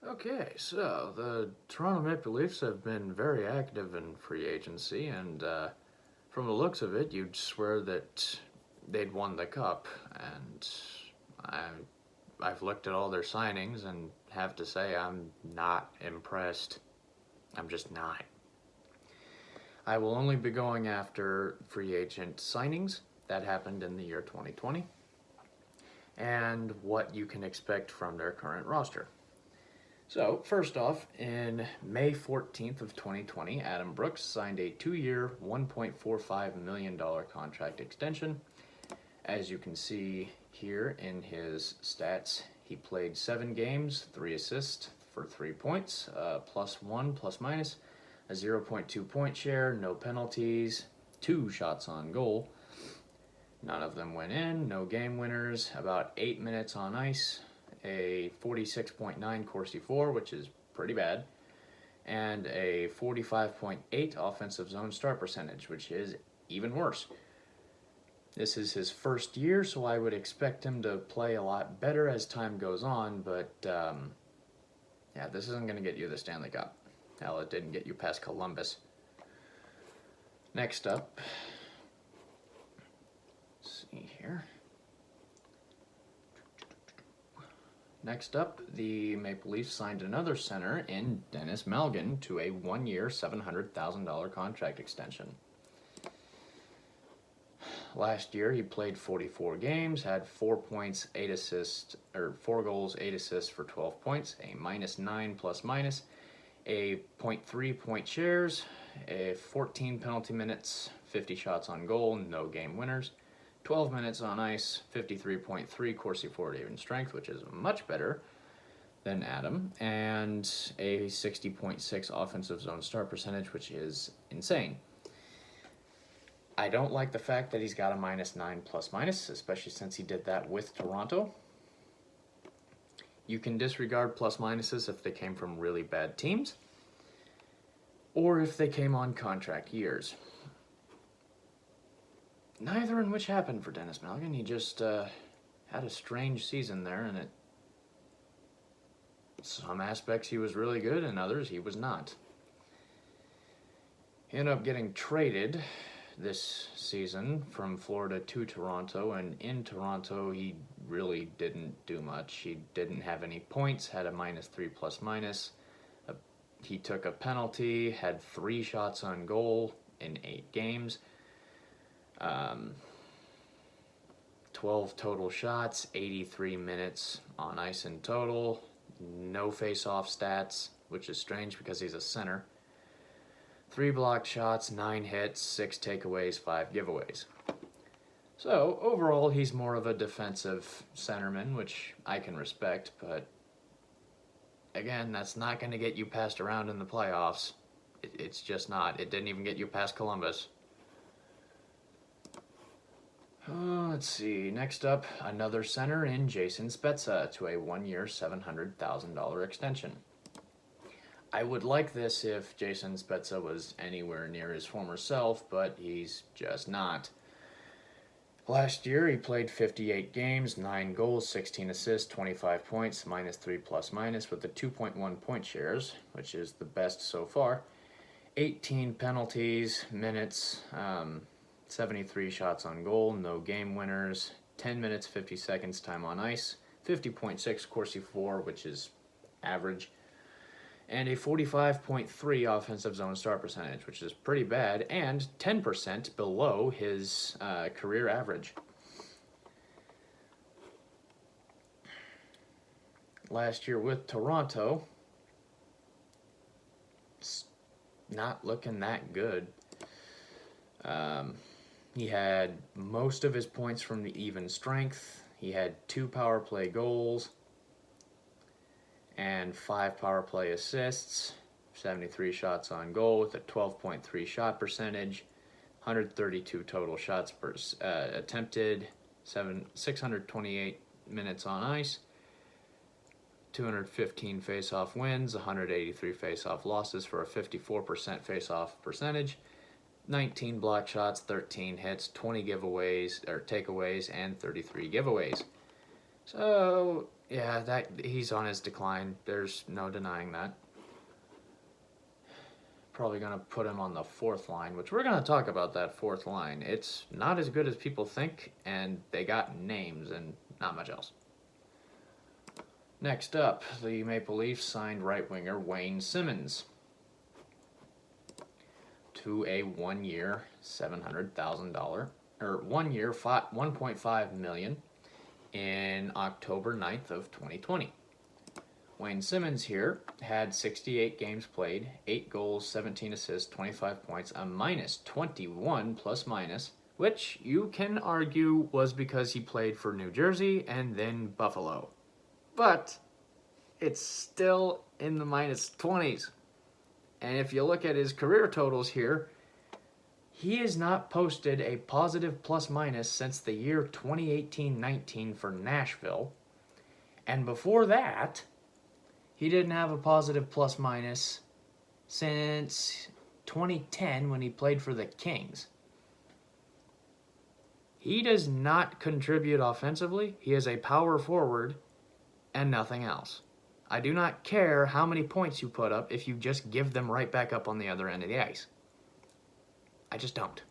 Okay, so the Toronto Maple Leafs have been very active in free agency, and from the looks of it, you'd swear that they'd won the cup. And I, I've looked at all their signings and have to say I'm not impressed. I'm just not. I will only be going after free agent signings that happened in the year 2020 and what you can expect from their current roster. So, first off, in May 14th of 2020, Adam Brooks signed a 2-year, $1.45 million contract extension. As you can see here in his stats, he played 7 games, 3 assists for 3 points, +1, plus minus, a 0.2 point share, no penalties, 2 shots on goal. None of them went in, no game winners, about 8 minutes on ice, a 46.9 Corsi 4, which is pretty bad, and a 45.8 offensive zone start percentage, which is even worse. This is his first year, so I would expect him to play a lot better as time goes on, but yeah, this isn't going to get you the Stanley Cup. Hell, it didn't get you past Columbus. Next up, let's see here. Next up, the Maple Leafs signed another center in Dennis Malgin to a 1-year, $700,000 contract extension. Last year, he played 44 games, had 4 points, 8 assists, or 4 goals, 8 assists for 12 points, a -9 plus minus, a 0.3 point shares, a 14 penalty minutes, 50 shots on goal, no game winners, 12 minutes on ice, 53.3 Corsi 4 even strength, which is much better than Adam, and a 60.6 offensive zone start percentage, which is insane. I don't like the fact that he's got a -9 plus minus, especially since he did that with Toronto. You can disregard plus minuses if they came from really bad teams, or if they came on contract years. Neither in which happened for Dennis Malgin. He just had a strange season there, and some aspects he was really good, and others he was not. He ended up getting traded this season from Florida to Toronto, and in Toronto he really didn't do much. He didn't have any points, had a -3 plus minus. He took a penalty, had 3 shots on goal in 8 games. 12 total shots, 83 minutes on ice in total, no face-off stats, which is strange because he's a center. 3 blocked shots, 9 hits, 6 takeaways, 5 giveaways. So overall, he's more of a defensive centerman, which I can respect, but again, that's not going to get you passed around in the playoffs. It's just not. It didn't even get you past Columbus. Let's see. Next up, another center in Jason Spezza to a 1-year, $700,000 extension. I would like this if Jason Spezza was anywhere near his former self, but he's just not. Last year, he played 58 games, 9 goals, 16 assists, 25 points, -3 plus minus with a 2.1 point shares, which is the best so far. 18 penalties, minutes, 73 shots on goal, no game winners, 10 minutes, 50 seconds time on ice, 50.6 Corsi 4, which is average, and a 45.3 offensive zone start percentage, which is pretty bad, and 10% below his career average. Last year with Toronto, it's not looking that good. He had most of his points from the even strength. He had 2 power play goals and 5 power play assists, 73 shots on goal with a 12.3 shot percentage, 132 total shots attempted, 628 minutes on ice, 215 face-off wins, 183 face-off losses for a 54% face-off percentage, 19 block shots, 13 hits, 20 giveaways or takeaways, and 33 giveaways. So Yeah, that he's on his decline. There's no denying that. Probably going to put him on the fourth line, which we're going to talk about that fourth line. It's not as good as people think, and they got names and not much else. Next up, the Maple Leafs signed right winger Wayne Simmonds to a 1 year, $700,000, or 1 year, $1.5 million in October 9th of 2020. Wayne Simmonds here had 68 games played, 8 goals, 17 assists, 25 points, a minus 21 plus minus, which you can argue was because he played for New Jersey and then Buffalo. But it's still in the minus 20s. And if you look at his career totals here, he has not posted a positive plus minus since the year 2018-19 for Nashville. And before that, he didn't have a positive plus minus since 2010 when he played for the Kings. He does not contribute offensively. He is a power forward and nothing else. I do not care how many points you put up if you just give them right back up on the other end of the ice. I just don't.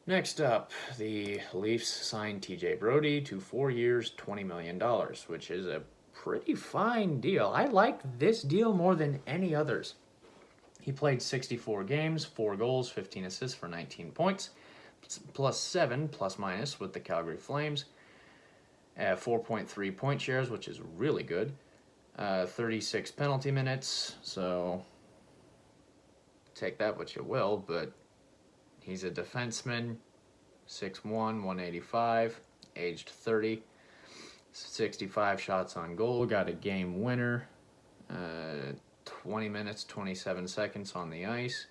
Next up, the Leafs signed TJ Brodie to 4 years, $20 million, which is a pretty fine deal. I like this deal more than any others. He played 64 games, 4 goals, 15 assists for 19 points, plus 7 plus minus with the Calgary Flames. 4.3 point shares, which is really good. 36 penalty minutes, so take that what you will, but he's a defenseman, 6'1", 185, aged 30, 65 shots on goal, got a game winner, 20 minutes, 27 seconds on the ice.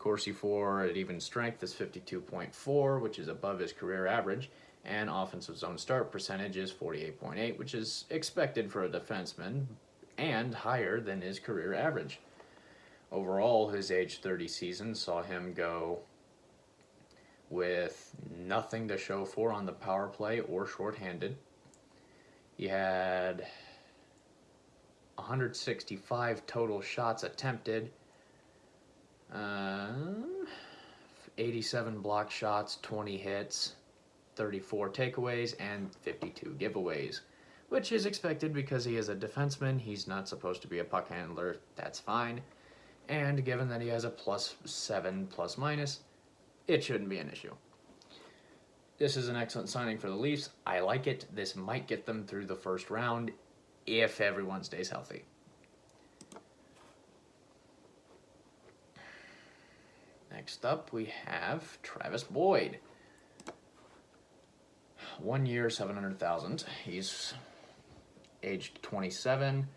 Corsi for at even strength is 52.4, which is above his career average, and offensive zone start percentage is 48.8, which is expected for a defenseman and higher than his career average. Overall, his age 30 season saw him go with nothing to show for on the power play or shorthanded. He had 165 total shots attempted, 87 blocked shots, 20 hits, 34 takeaways, and 52 giveaways, which is expected because he is a defenseman. He's not supposed to be a puck handler. That's fine. And given that he has a +7 plus minus, it shouldn't be an issue. This is an excellent signing for the Leafs. I like it. This might get them through the first round if everyone stays healthy. Next up, we have Travis Boyd. 1 year, $700,000. He's aged 27.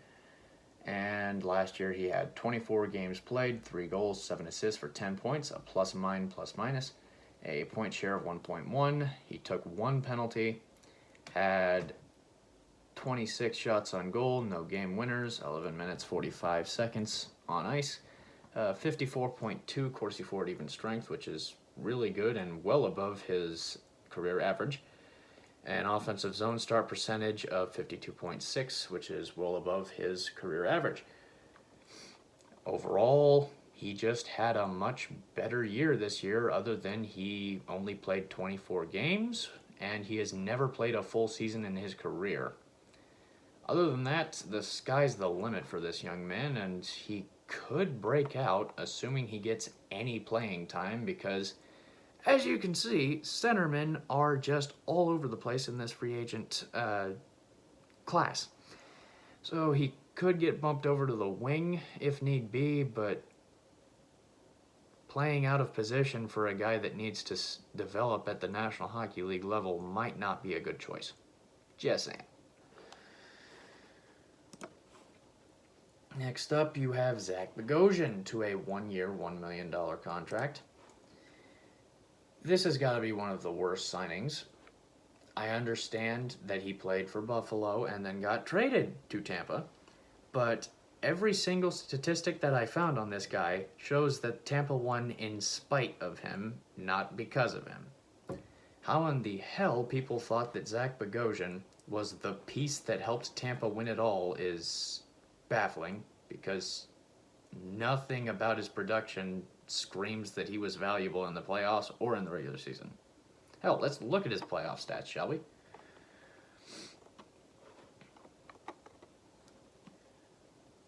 And last year he had 24 games played, 3 goals, 7 assists for 10 points, a +9 plus minus, a point share of 1.1. He took 1 penalty, had 26 shots on goal, no game winners, 11 minutes, 45 seconds on ice, 54.2 Corsi for even strength, which is really good and well above his career average. An offensive zone start percentage of 52.6, which is well above his career average. Overall, he just had a much better year this year, other than he only played 24 games, and he has never played a full season in his career. Other than that, the sky's the limit for this young man, and he could break out, assuming he gets any playing time, because as you can see, centermen are just all over the place in this free agent class. So he could get bumped over to the wing if need be, but playing out of position for a guy that needs to develop at the National Hockey League level might not be a good choice. Just saying. Next up, you have Zach Bogosian to a 1 year, $1 million contract. This has got to be one of the worst signings. I understand that he played for Buffalo and then got traded to Tampa, but every single statistic that I found on this guy shows that Tampa won in spite of him, not because of him. How in the hell people thought that Zach Bogosian was the piece that helped Tampa win it all is baffling, because nothing about his production screams that he was valuable in the playoffs or in the regular season. Hell, let's look at his playoff stats, shall we?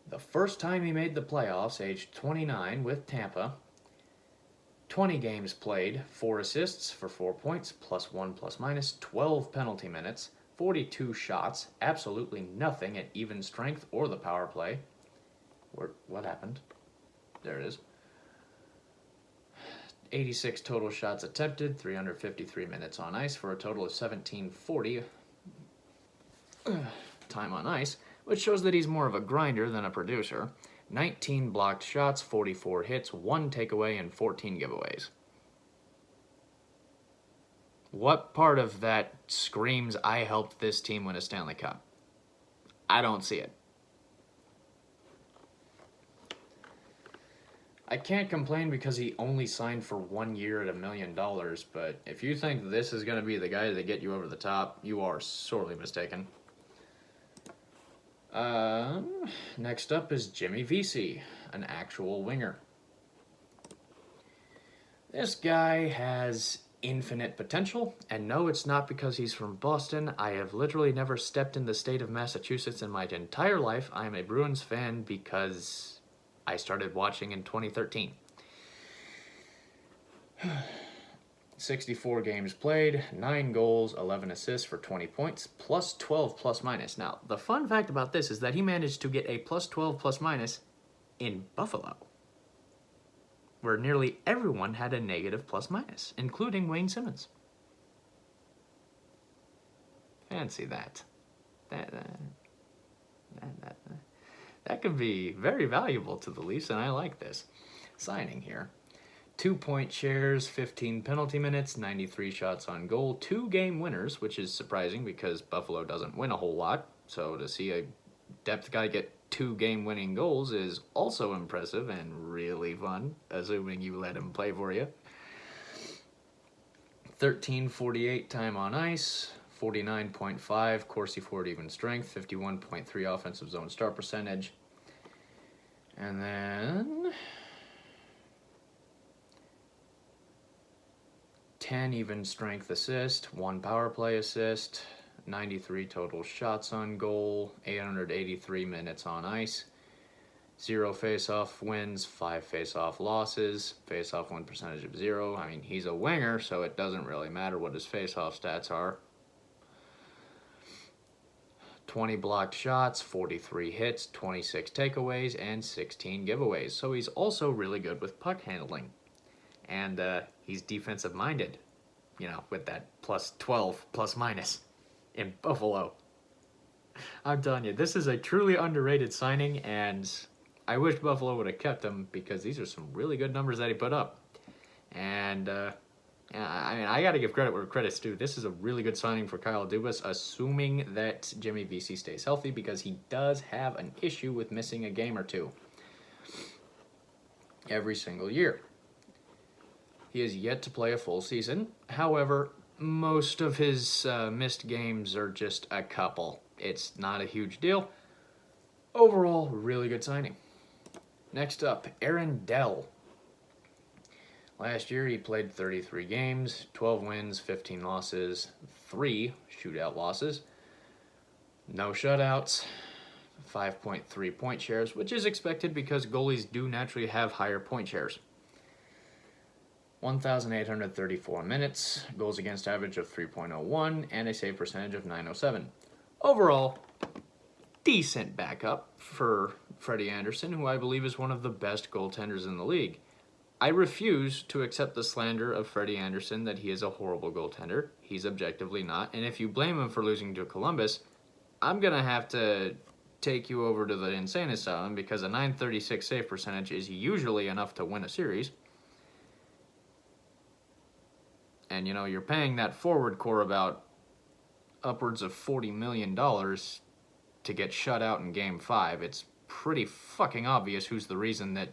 The first time he made the playoffs, aged 29 with Tampa, 20 games played, 4 assists for 4 points, +1 ±, 12 penalty minutes, 42 shots, absolutely nothing at even strength or the power play. What happened? There it is. 86 total shots attempted, 353 minutes on ice for a total of 1740 time on ice, which shows that he's more of a grinder than a producer. 19 blocked shots, 44 hits, 1 takeaway, and 14 giveaways. What part of that screams I helped this team win a Stanley Cup? I don't see it. I can't complain because he only signed for 1 year at $1 million, but if you think this is going to be the guy that get you over the top, you are sorely mistaken. Next up is Jimmy Vesey, an actual winger. This guy has infinite potential, and no, it's not because he's from Boston. I have literally never stepped in the state of Massachusetts in my entire life. I'm a Bruins fan because I started watching in 2013. 64 games played, 9 goals, 11 assists for 20 points, +12 ±. Now, the fun fact about this is that he managed to get a +12 ± in Buffalo, where nearly everyone had a negative ±, including Wayne Simmons. Fancy that. That could be very valuable to the Leafs, and I like this signing here. 2-point shares, 15 penalty minutes, 93 shots on goal, 2 game winners, which is surprising because Buffalo doesn't win a whole lot. So to see a depth guy get 2 game-winning goals is also impressive and really fun, assuming you let him play for you. 13:48 time on ice, 49.5 Corsi Ford even strength, 51.3 offensive zone start percentage. And then 10 even strength assist, 1 power play assist, 93 total shots on goal, 883 minutes on ice, 0 face-off wins, 5 face-off losses, face-off win percentage of 0. I mean, he's a winger, so it doesn't really matter what his face-off stats are. 20 blocked shots, 43 hits, 26 takeaways, and 16 giveaways. So he's also really good with puck handling. And he's defensive-minded, with that +12 ± in Buffalo. I'm telling you, this is a truly underrated signing, and I wish Buffalo would have kept him because these are some really good numbers that he put up. And, I got to give credit where credit's due. This is a really good signing for Kyle Dubas, assuming that Jimmy Vesey stays healthy, because he does have an issue with missing a game or two every single year. He has yet to play a full season. However, most of his missed games are just a couple. It's not a huge deal. Overall, really good signing. Next up, Aaron Dell. Last year, he played 33 games, 12 wins, 15 losses, 3 shootout losses, no shutouts, 5.3 point shares, which is expected because goalies do naturally have higher point shares. 1,834 minutes, goals against average of 3.01, and a save percentage of .907. Overall, decent backup for Freddie Andersen, who I believe is one of the best goaltenders in the league. I refuse to accept the slander of Freddie Andersen that he is a horrible goaltender. He's objectively not, and if you blame him for losing to Columbus, I'm going to have to take you over to the insane asylum, because a .936 save percentage is usually enough to win a series. And, you're paying that forward core about upwards of $40 million to get shut out in Game 5. It's pretty fucking obvious who's the reason that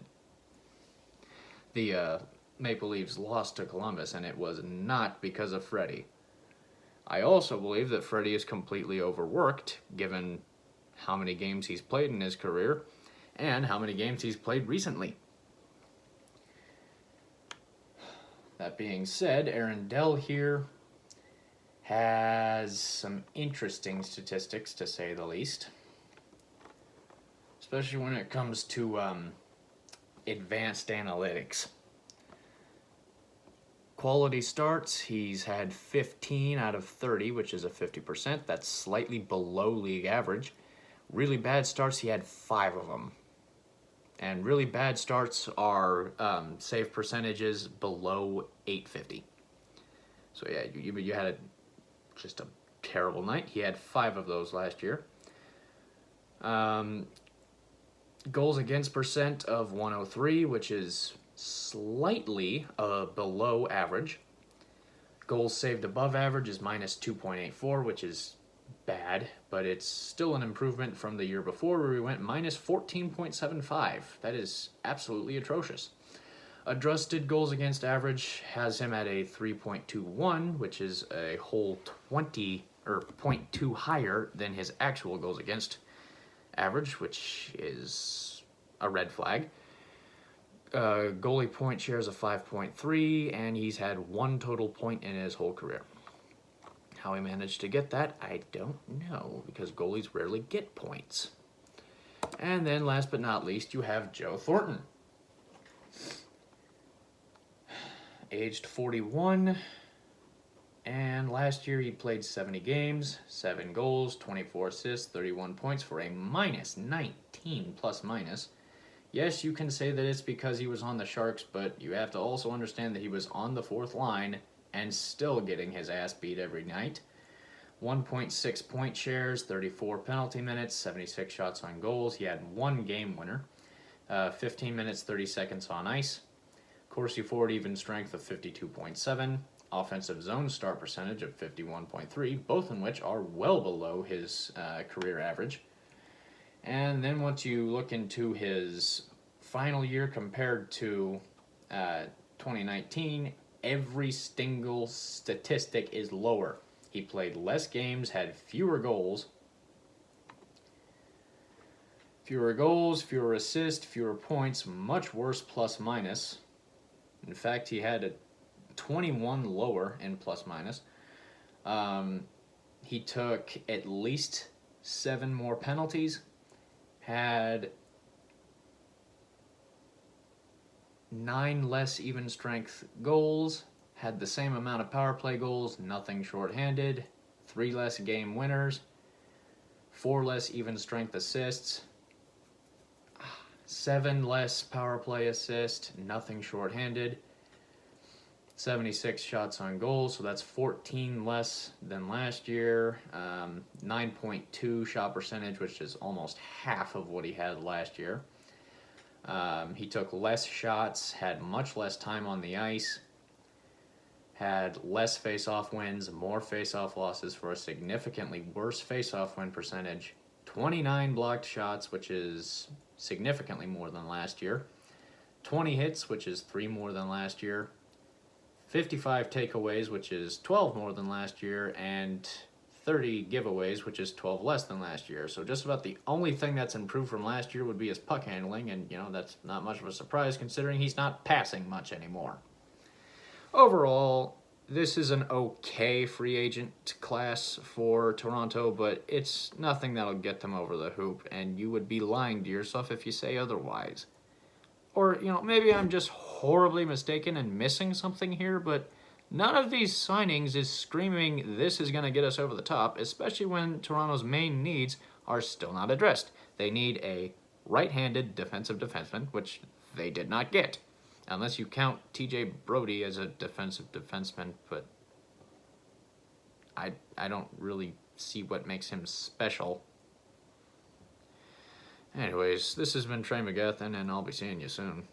the Maple Leafs lost to Columbus, and it was not because of Freddie. I also believe that Freddie is completely overworked, given how many games he's played in his career and how many games he's played recently. That being said, Aaron Dell here has some interesting statistics, to say the least. Especially when it comes to advanced analytics. Quality starts, he's had 15 out of 30, which is a 50%. That's slightly below league average. Really bad starts, he had 5 of them. And really bad starts are save percentages below 850. So yeah, you had just a terrible night. He had 5 of those last year. Goals against percent of 103, which is slightly below average. Goals saved above average is minus 2.84, which is bad, but it's still an improvement from the year before where we went minus 14.75. That is absolutely atrocious. Adjusted goals against average has him at a 3.21, which is a whole 20 or 0.2 higher than his actual goals against average, which is a red flag. Goalie point shares of 5.3, and he's had 1 total point in his whole career. How he managed to get that, I don't know, because goalies rarely get points. And then last but not least, you have Joe Thornton. Aged 41, and last year he played 70 games, 7 goals, 24 assists, 31 points for a minus 19 plus minus. Yes, you can say that it's because he was on the Sharks, but you have to also understand that he was on the 4th line and still getting his ass beat every night. 1.6 point shares, 34 penalty minutes, 76 shots on goals. He had 1 game winner, 15 minutes, 30 seconds on ice. Corsi forward even strength of 52.7, offensive zone start percentage of 51.3, both in which are well below his career average. And then once you look into his final year compared to 2019, every single statistic is lower. He played less games, had fewer goals. Fewer goals, fewer assists, fewer points, much worse plus minus. In fact, he had a 21 lower in plus minus. He took at least 7 more penalties, had 9 less even strength goals, had the same amount of power play goals, nothing shorthanded, 3 less game winners, 4 less even strength assists, 7 less power play assists, nothing shorthanded, 76 shots on goal, so that's 14 less than last year, 9.2 shot percentage, which is almost half of what he had last year. He took less shots, had much less time on the ice, had less face-off wins, more face-off losses for a significantly worse face-off win percentage, 29 blocked shots, which is significantly more than last year, 20 hits, which is 3 more than last year, 55 takeaways, which is 12 more than last year, and 30 giveaways, which is 12 less than last year. So just about the only thing that's improved from last year would be his puck handling, and that's not much of a surprise considering he's not passing much anymore. Overall, this is an okay free agent class for Toronto, but it's nothing that'll get them over the hoop, and you would be lying to yourself if you say otherwise. Or, maybe I'm just horribly mistaken and missing something here, but none of these signings is screaming this is going to get us over the top, especially when Toronto's main needs are still not addressed. They need a right-handed defensive defenseman, which they did not get. Unless you count TJ Brody as a defensive defenseman, but I don't really see what makes him special. Anyways, this has been Trey McGethan, and I'll be seeing you soon.